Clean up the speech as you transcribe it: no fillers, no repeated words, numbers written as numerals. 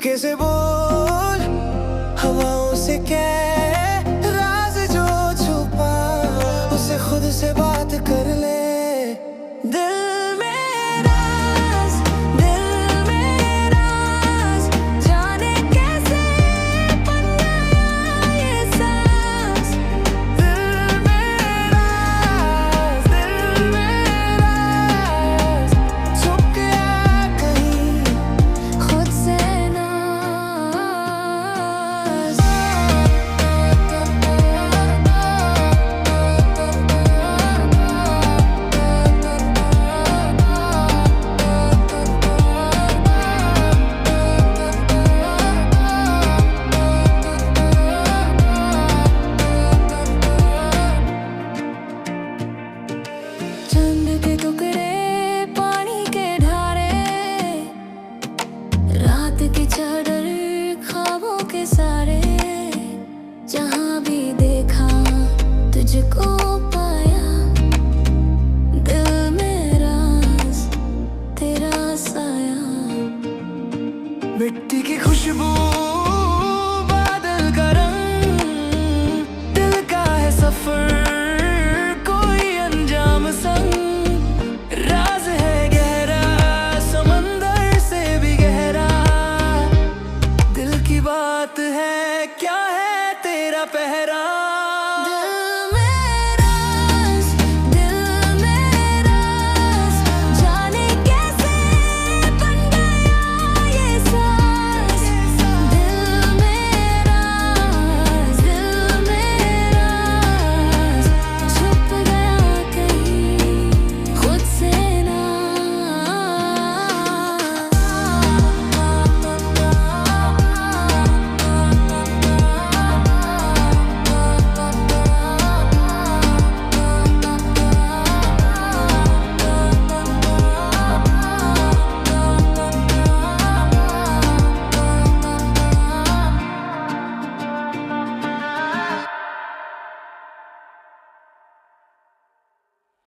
चुपके से बोल, हवाओं से कह राज जो छुपा, उसे खुद से बात कर ले। दिल में राज, दिल में राज, जाने कैसे बन गया ये सांस। दिल में राज, दिल में राज, छुप गया कहीं खुद से नाज। चंद के टुकड़े, पानी के ढारे, रात की चादर, ख्वाबों के सारे, जहां भी देखा तुझको पाया। दिल में राज तेरा साया, मिट्टी की खुशबू